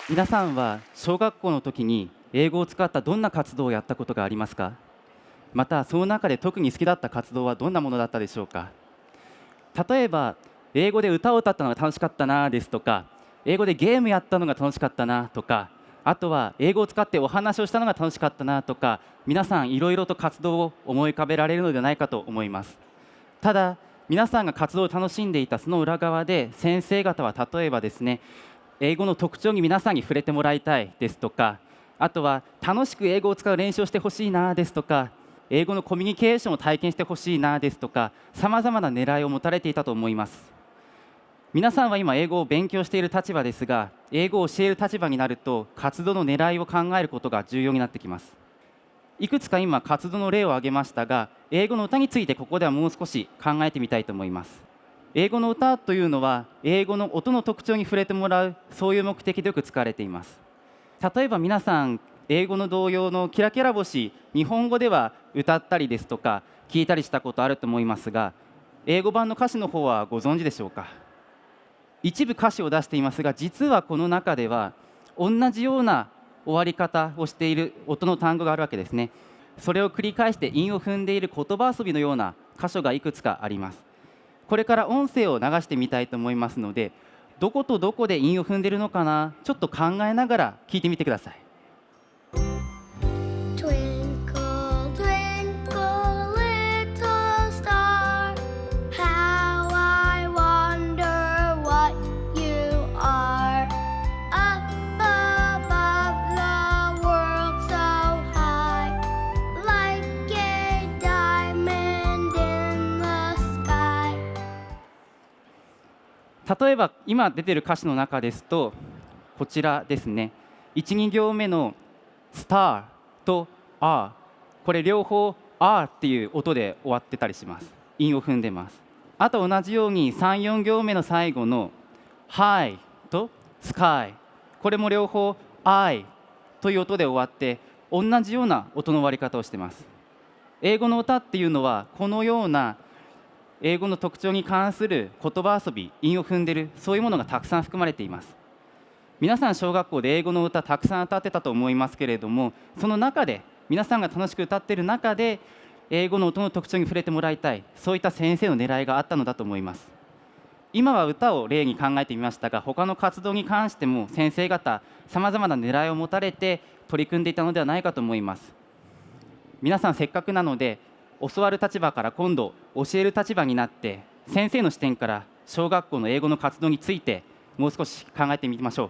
皆さんは小学校の時に英語を使ったどんな活動をやったことがありますか？またその中で特に好きだった活動はどんなものだったでしょうか？例えば英語で歌を歌ったのが楽しかったなですとか、英語でゲームやったのが楽しかったなとか、あとは英語を使ってお話をしたのが楽しかったなとか、皆さんいろいろと活動を思い浮かべられるのではないかと思います。ただ皆さんが活動を楽しんでいたその裏側で、先生方は例えばですね、英語の特徴に皆さんに触れてもらいたいですとか、あとは楽しく英語を使う練習をしてほしいなですとか、英語のコミュニケーションを体験してほしいなですとか、さまざまな狙いを持たれていたと思います。皆さんは今英語を勉強している立場ですが、英語を教える立場になると活動の狙いを考えることが重要になってきます。いくつか今活動の例を挙げましたが、英語の歌についてここではもう少し考えてみたいと思います。英語の歌というのは英語の音の特徴に触れてもらう、そういう目的でよく使われています。例えば皆さん英語の童謡のキラキラ星、日本語では歌ったりですとか聞いたりしたことあると思いますが、英語版の歌詞の方はご存知でしょうか？一部歌詞を出していますが、実はこの中では同じような終わり方をしている音の単語があるわけですね。それを繰り返して韻を踏んでいる言葉遊びのような箇所がいくつかあります。これから音声を流してみたいと思いますので、どことどこで韻を踏んでいるのかな、ちょっと考えながら聞いてみてください。Twinkle, twinkle, little star, how I wonder what you are. Up above the world so high, like a diamond in the sky. 例えば今出ている歌詞の中ですと、こちらですね、1、2行目のスターと R、 これ両方 R っていう音で終わってたりします。韻を踏んでます。あと同じように3、4行目の最後の High と Sky、 これも両方 I という音で終わって、同じような音の終わり方をしてます。英語の歌っていうのはこのような英語の特徴に関する言葉遊び、韻を踏んでいる、そういうものがたくさん含まれています。皆さん小学校で英語の歌たくさん歌ってたと思いますけれども、その中で皆さんが楽しく歌っている中で英語の音の特徴に触れてもらいたい、そういった先生の狙いがあったのだと思います。今は歌を例に考えてみましたが、他の活動に関しても先生方さまざまな狙いを持たれて取り組んでいたのではないかと思います。皆さんせっかくなので、教わる立場から今度教える立場になって、先生の視点から小学校の英語の活動についてもう少し考えてみましょう。